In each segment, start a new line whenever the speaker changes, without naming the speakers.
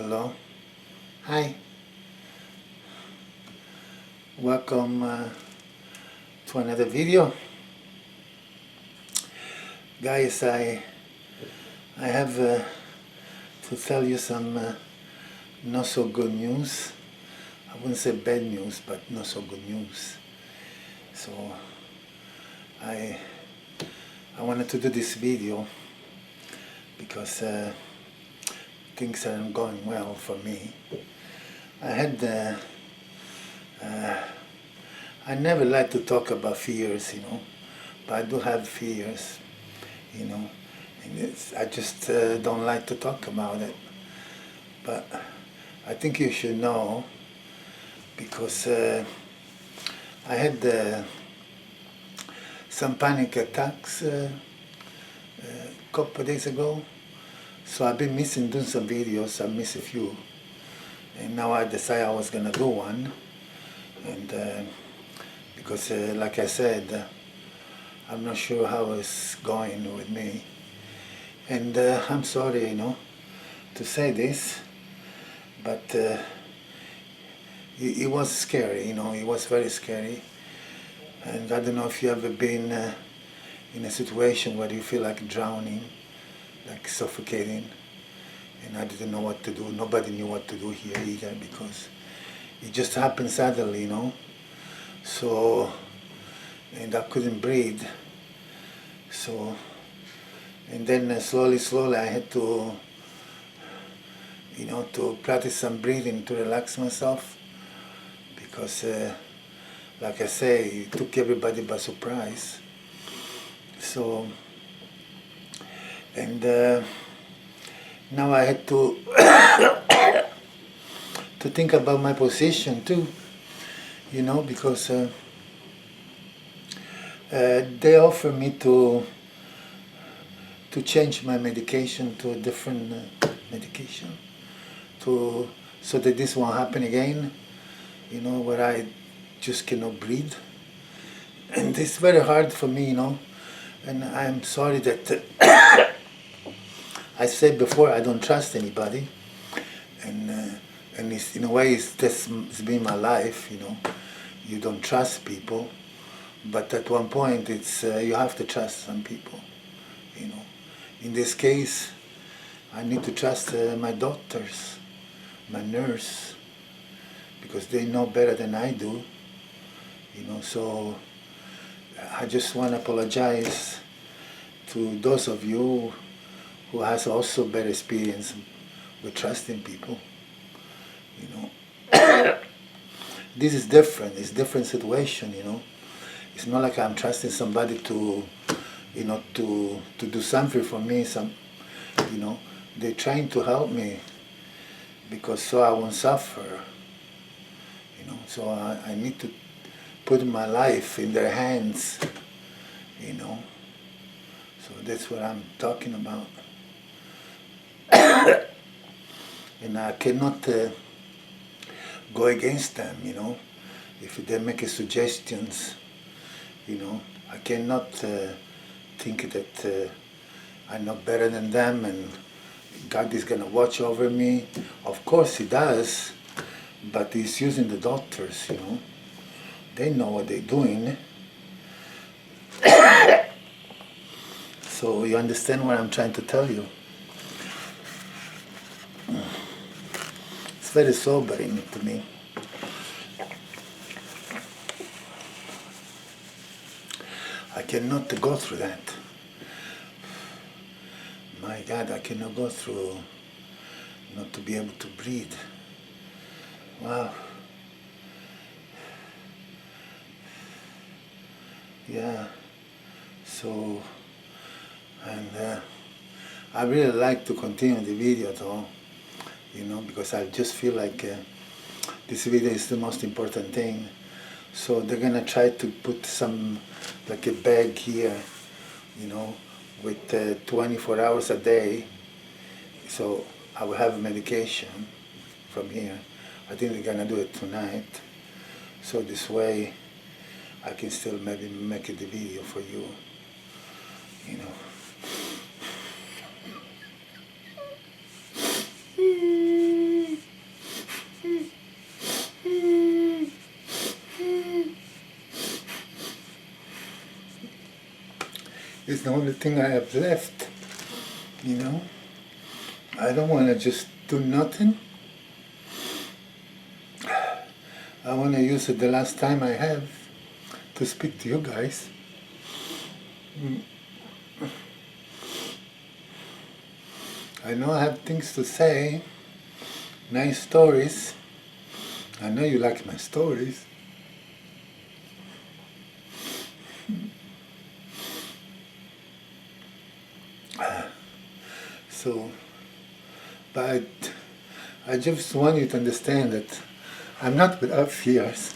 Hello. Hi. Welcome to another video. Guys, I have to tell you some not so good news. I wouldn't say bad news, but not so good news. So I wanted to do this video because things aren't going well for me. I never like to talk about fears, but I do have fears, and I just don't like to talk about it. But I think you should know because I had some panic attacks a couple of days ago. So I've been missing doing some videos. I missed a few, and now I decided I was gonna do one. And because, like I said, I'm not sure how it's going with me, and I'm sorry, to say this, but it was scary. It was very scary, and I don't know if you ever been in a situation where you feel like drowning, like suffocating, and I didn't know what to do. Nobody knew what to do here either because it just happened suddenly, So, and I couldn't breathe. So, and then slowly I had to, to practice some breathing to relax myself because, like I say, it took everybody by surprise. So, and now I had to to think about my position too, because they offer me to change my medication to a different medication, so that this won't happen again, where I just cannot breathe. And it's very hard for me, and I'm sorry that I said before I don't trust anybody, and it's, in a way it's been my life, you don't trust people, but at one point it's you have to trust some people, In this case, I need to trust my doctors, my nurse, because they know better than I do, so I just want to apologize to those of you who has also better experience with trusting people, This is different. It's a different situation, It's not like I'm trusting somebody to, to do something for me. They're trying to help me because so I won't suffer, So I need to put my life in their hands, So that's what I'm talking about. And I cannot go against them, If they make suggestions, I cannot think that I'm not better than them and God is going to watch over me. Of course He does, but He's using the doctors, They know what they're doing. So you understand what I'm trying to tell you. It's very sobering to me. I cannot go through that. My God, I cannot go through not to be able to breathe. Wow. Yeah. So, and I really like to continue the video though, because I just feel like this video is the most important thing. So they're gonna try to put some, like a bag here, with 24 hours a day. So I will have medication from here. I think they're gonna do it tonight. So this way I can still maybe make the video for you, It's the only thing I have left, you know. I don't want to just do nothing. I want to use it the last time I have to speak to you guys. I know I have things to say, nice stories. I know you like my stories. So, but I just want you to understand that I'm not without fears.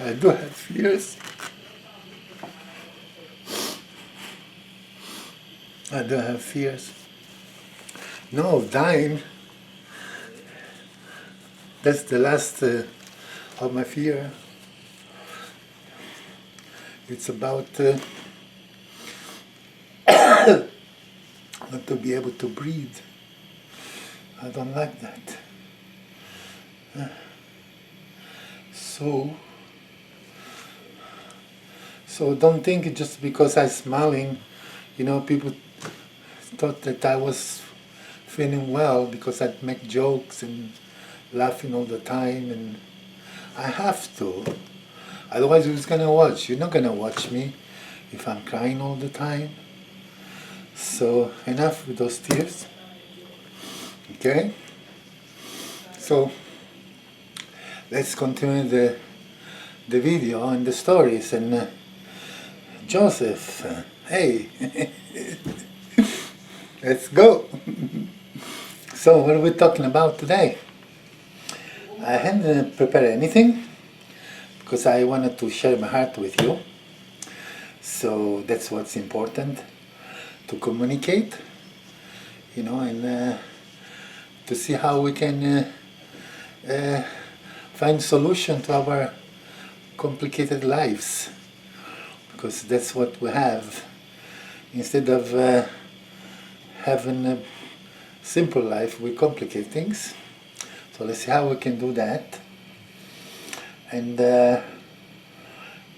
I do have fears. I do have fears. No, dying. That's the last of my fear. It's about not to be able to breathe. I don't like that. So don't think it just because I'm smiling, you know, people thought that I was feeling well because I'd make jokes and laughing all the time, and I have to. Otherwise, who's gonna watch? You're not gonna watch me if I'm crying all the time. So enough with those tears. Okay? So let's continue the video and the stories. And Joseph, hey, let's go. So what are we talking about today? I hadn't prepared anything because I wanted to share my heart with you. So that's what's important, to communicate, you know, and to see how we can find solution to our complicated lives, because that's what we have. Instead of having a simple life, we complicate things. So let's see how we can do that. And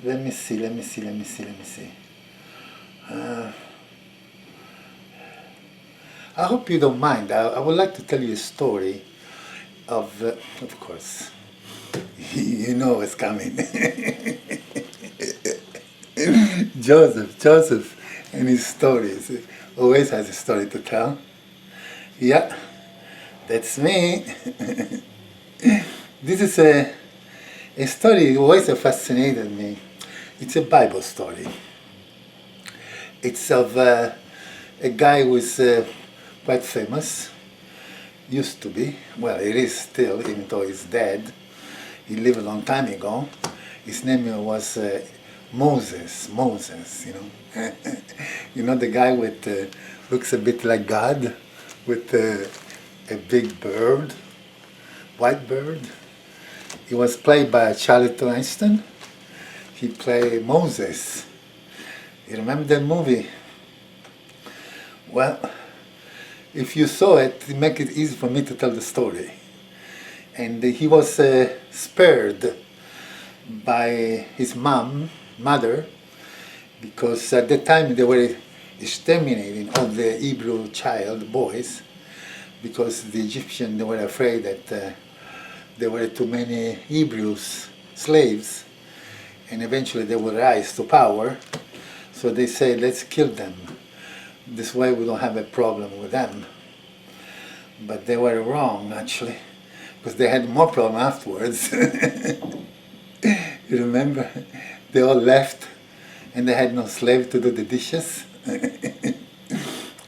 let me see. I hope you don't mind. I would like to tell you a story of course, you know what's coming. Joseph and his stories. Always has a story to tell. Yeah, that's me. This is a story that always fascinated me. It's a Bible story. It's of a guy who is quite famous. Used to be. Well, it is still, even though he's dead. He lived a long time ago. His name was Moses, you know. You know, the guy with looks a bit like God, with a big bird, white bird. He was played by Charlton Heston. He played Moses. You remember that movie? Well, if you saw it, it make it easy for me to tell the story. And he was spared by his mother, because at that time they were exterminating all the Hebrew boys, because the Egyptians, they were afraid that there were too many Hebrews slaves, and eventually they would rise to power. So they say, let's kill them. This way we don't have a problem with them. But they were wrong, actually, because they had more problem afterwards. You remember? They all left, and they had no slave to do the dishes.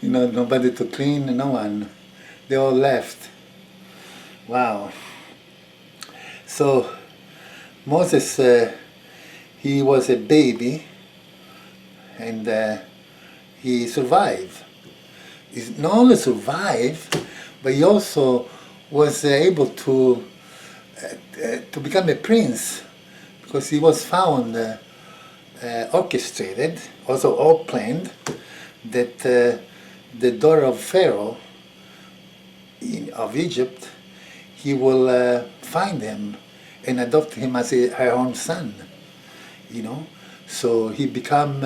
You know, nobody to clean, no one. They all left. Wow. So Moses, he was a baby, and he survived. He not only survived, but he also was able to become a prince, because he was found orchestrated, also all planned, that the daughter of Pharaoh of Egypt, he will find him and adopt him as her own son, you know. So he become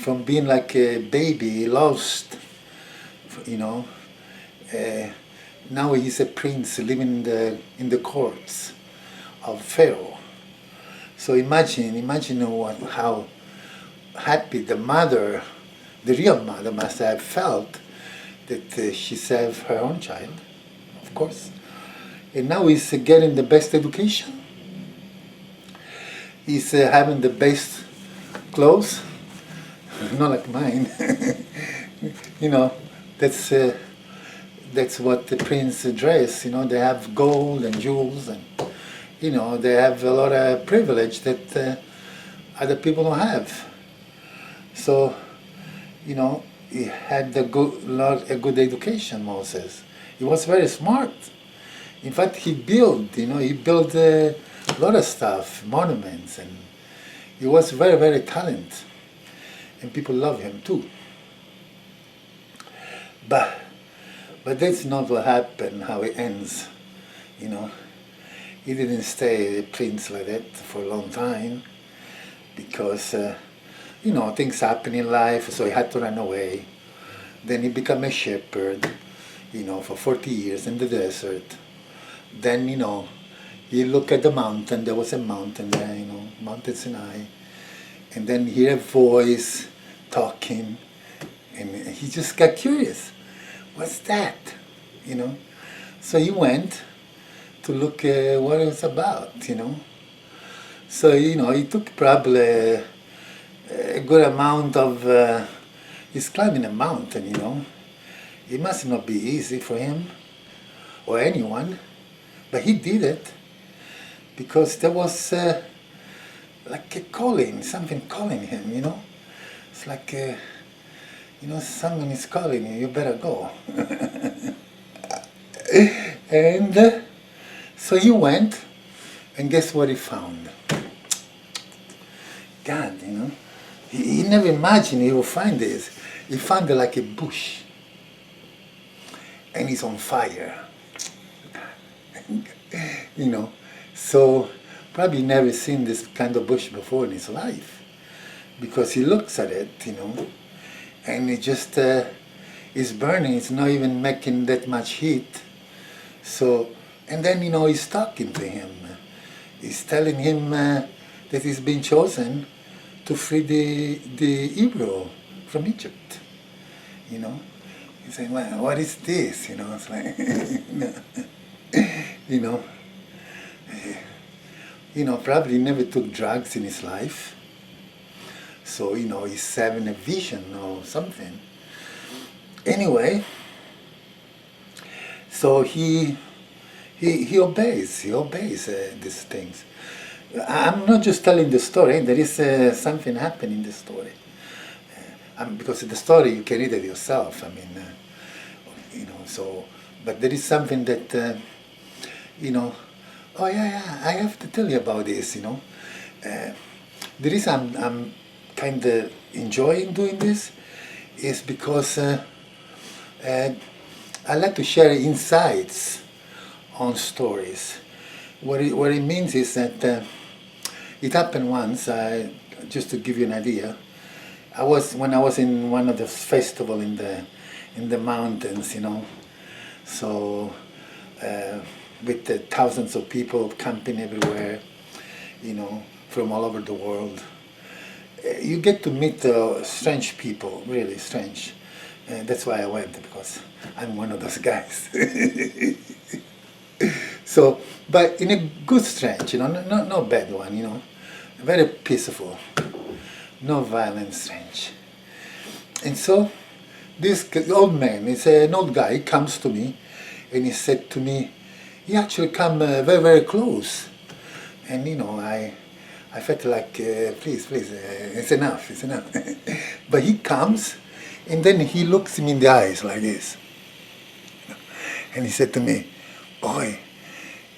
from being like a baby, lost, you know. Uh, Now he's a prince living in the courts of Pharaoh. So imagine how happy the mother, the real mother, must have felt that she saved her own child, of course. And now he's getting the best education. He's having the best clothes, not like mine. You know, that's what the prince dress. You know, they have gold and jewels, and you know, they have a lot of privilege that other people don't have. So, you know, he had a good education. Moses, he was very smart. In fact, he built a lot of stuff, monuments, and he was very, very talented, and people love him too. But that's not what happened, how it ends, you know. He didn't stay a prince like that for a long time because, you know, things happen in life, so he had to run away. Then he became a shepherd, you know, for 40 years in the desert. Then, you know, he looked at the mountain, there was a mountain there, you know, Mount Sinai. And then he heard a voice talking, and he just got curious. What's that? You know? So he went to look what it was about, you know? So, you know, he took probably a good amount of, he's climbing a mountain, you know? It must not be easy for him or anyone, but he did it because there was like a calling, something calling him, you know? It's like, you know, someone is calling you, you better go. And so he went, and guess what he found? God, you know, he never imagined he would find this. He found it like a bush, and it's on fire. You know, so probably never seen this kind of bush before in his life, because he looks at it, you know, and it just is burning. It's not even making that much heat. So, and then, you know, he's talking to him. He's telling him that he's been chosen to free the Hebrew from Egypt. You know, he's saying, well, what is this? You know, it's like, you know, probably never took drugs in his life. So, you know, he's having a vision or something. Anyway, so he obeys these things. I'm not just telling the story. There is something happening in the story. Because the story you can read it yourself. I mean, you know. So, but there is something that you know. Oh yeah, I have to tell you about this. You know, the reason I'm kind of enjoying doing this is because I like to share insights on stories. What it means is that it happened once. Just to give you an idea, when I was in one of the festival in the mountains, you know. So with thousands of people camping everywhere, you know, from all over the world. You get to meet strange people, really strange. That's why I went, because I'm one of those guys. So, but in a good strange, you know, no bad one, you know, very peaceful, no violent strange. And so, this old man, he's an old guy, he comes to me, and he said to me, he actually come very, very close. And, you know, I felt like, please, it's enough. But he comes, and then he looks me in the eyes like this. And he said to me, boy,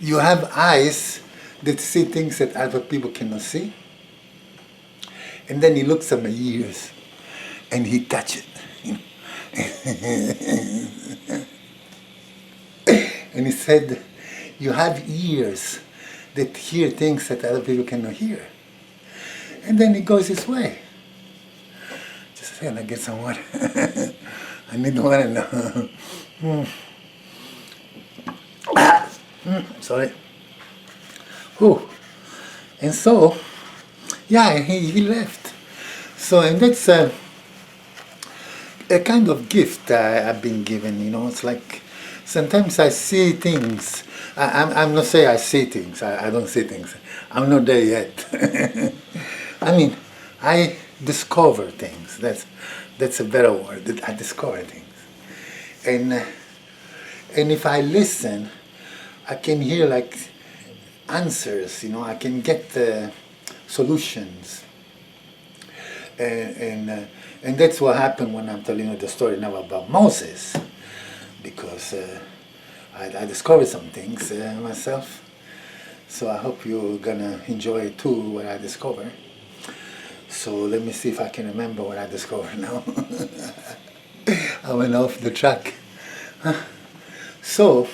you have eyes that see things that other people cannot see. And then he looks at my ears, and he touches it. You know? And he said, you have ears that hear things that other people cannot hear. And then he goes his way. Just a second, I get some water. I need water now. Sorry. Whew. And so, yeah, he left. So, and that's a kind of gift I've been given, you know. It's like sometimes I see things. I'm not saying I see things. I don't see things. I'm not there yet. I mean, I discover things. That's a better word. I discover things. And if I listen, I can hear like answers, you know. I can get solutions. And that's what happened when I'm telling you the story now about Moses, because I discovered some things myself. So I hope you're gonna enjoy it too, what I discovered. So let me see if I can remember what I discovered now. I went off the track. So,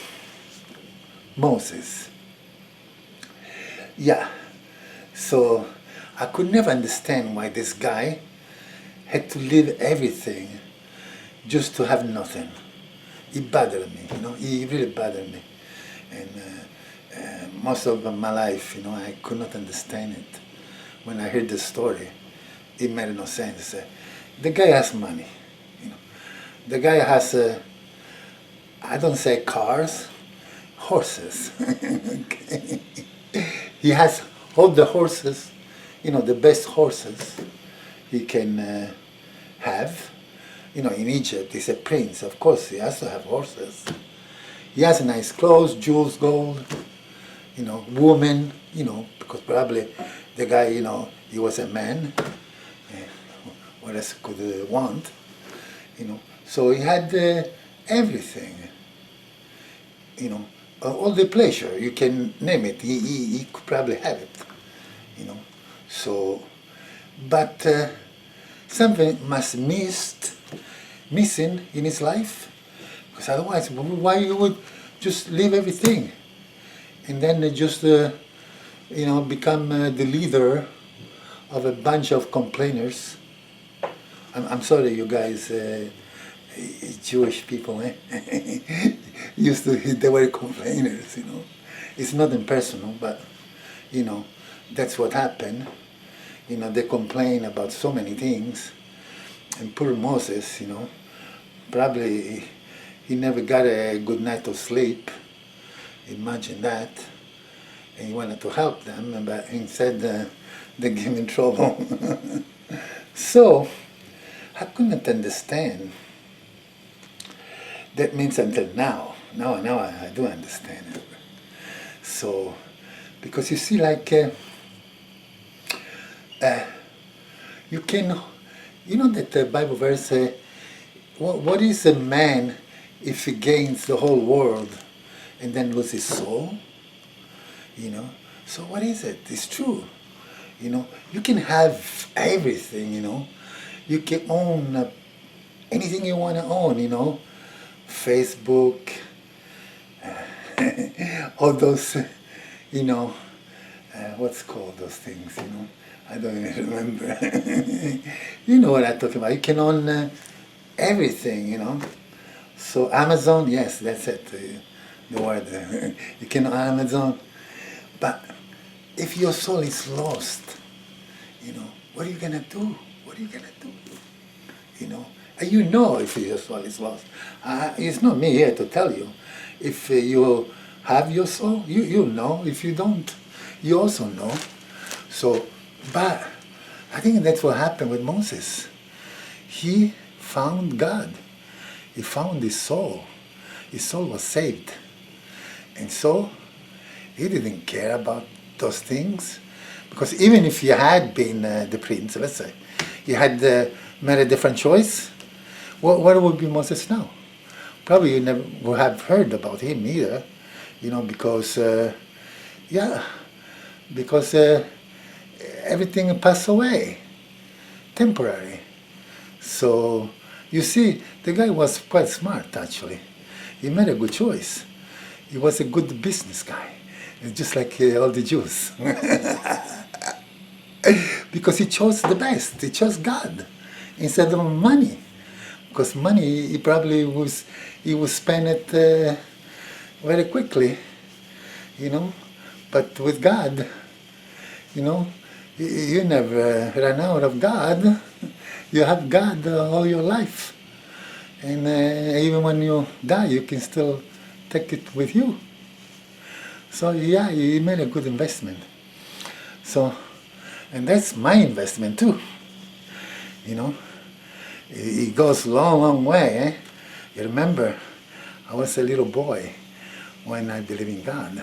Moses. Yeah. So I could never understand why this guy had to leave everything just to have nothing. It bothered me, you know. It really bothered me. And most of my life, you know, I could not understand it. When I heard the story, it made no sense. The guy has money, you know. The guy has, I don't say cars, horses. Okay. He has all the horses, you know, the best horses he can have. You know, in Egypt, he's a prince. Of course, he has to have horses. He has nice clothes, jewels, gold, you know, woman, you know, because probably the guy, you know, he was a man. What else could he want? You know, so he had everything. You know, all the pleasure, you can name it. He could probably have it. You know, so, but something missing in his life, because otherwise, why you would just leave everything, and then just you know, become the leader of a bunch of complainers. I'm sorry, you guys, Jewish people, used to hit the word complainers. You know, it's not impersonal, but you know, that's what happened. You know, they complain about so many things, and poor Moses, you know, probably he never got a good night of sleep. Imagine that. And he wanted to help them, but instead they gave him trouble. So I couldn't understand. That means until now. Now I do understand it. So, because you see, like, you can, you know that the Bible verse says, what is a man if he gains the whole world and then loses his soul? You know, so what is it? It's true. You know, you can have everything, you know. You can own anything you want to own, you know. Facebook, all those, you know, what's called those things, you know. I don't even remember. You know what I'm talking about. You can own everything, you know. So Amazon, yes, that's it, the word. You can own Amazon. But if your soul is lost, you know, what are you going to do? What are you going to do? You know, and you know if your soul is lost. It's not me here to tell you. If you have your soul, you know. If you don't, you also know. So, but I think that's what happened with Moses. He found God. He found his soul. His soul was saved. And so, he didn't care about those things. Because even if he had been the prince, let's say, he had made a different choice, what would be Moses now? Probably you never would have heard about him either, you know, because, because everything passed away, temporary. So, you see, the guy was quite smart, actually. He made a good choice. He was a good business guy. Just like all the Jews. Because he chose the best. He chose God. instead of money. Because money, he would spend it very quickly, you know. But with God, you know, you never run out of God. You have God all your life. And even when you die, you can still take it with you. So yeah, you made a good investment. So, and that's my investment too, you know. It goes a long, long way. Eh? You remember, I was a little boy when I believed in God.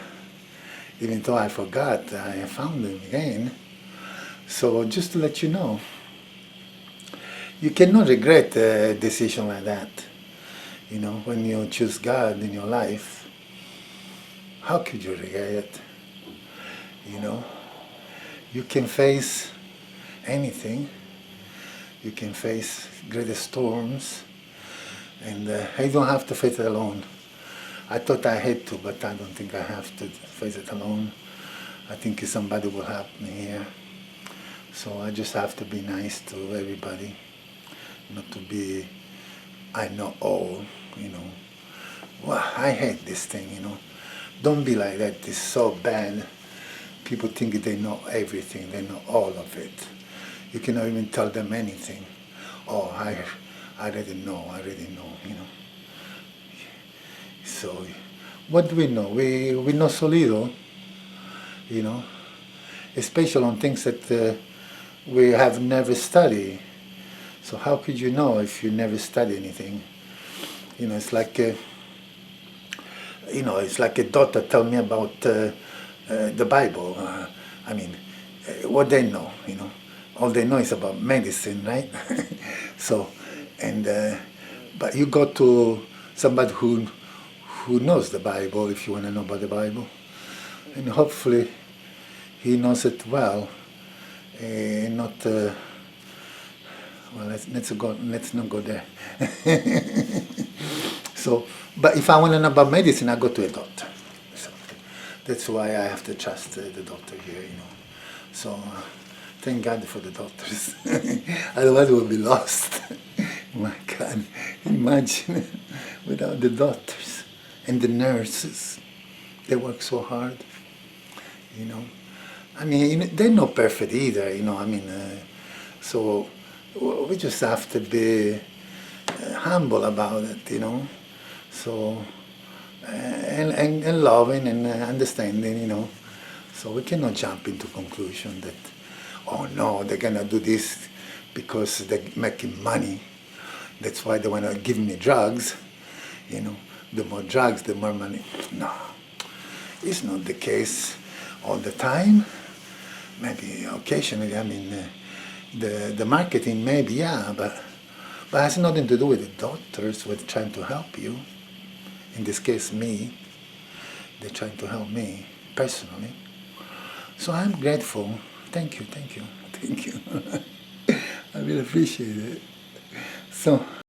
Even though I forgot, I found Him again. So just to let you know, you cannot regret a decision like that. You know, when you choose God in your life, how could you regret it? You know, you can face anything. You can face great storms, and I don't have to face it alone. I thought I had to, but I don't think I have to face it alone. I think somebody will help me here. So I just have to be nice to everybody, not to be, I know all, you know. Well, I hate this thing, you know. Don't be like that, it's so bad. People think they know everything, they know all of it. You cannot even tell them anything. Oh, I already know, you know. So, what do we know? We know so little, you know, especially on things that we have never studied. So how could you know if you never study anything? You know, it's like, it's like a doctor tell me about the Bible. I mean, what they know, you know. All they know is about medicine, right? So, and but you go to somebody who knows the Bible if you want to know about the Bible, and hopefully he knows it well, not. Well, let's not go there. So, but if I want to know about medicine, I go to a doctor. So that's why I have to trust the doctor here, you know. So thank God for the doctors. Otherwise, we'll be lost. My God, imagine without the doctors and the nurses. They work so hard, you know. I mean, they're not perfect either, you know. I mean, so we just have to be humble about it, you know. So, and loving and understanding, you know. So we cannot jump into conclusion that, oh no, they're gonna do this because they're making money. That's why they wanna give me drugs, you know. The more drugs, the more money. No, it's not the case all the time. Maybe occasionally, I mean, the marketing maybe, yeah, but it has nothing to do with the doctors with trying to help you. In this case, me. They're trying to help me personally. So I'm grateful. Thank you. I really appreciate it. So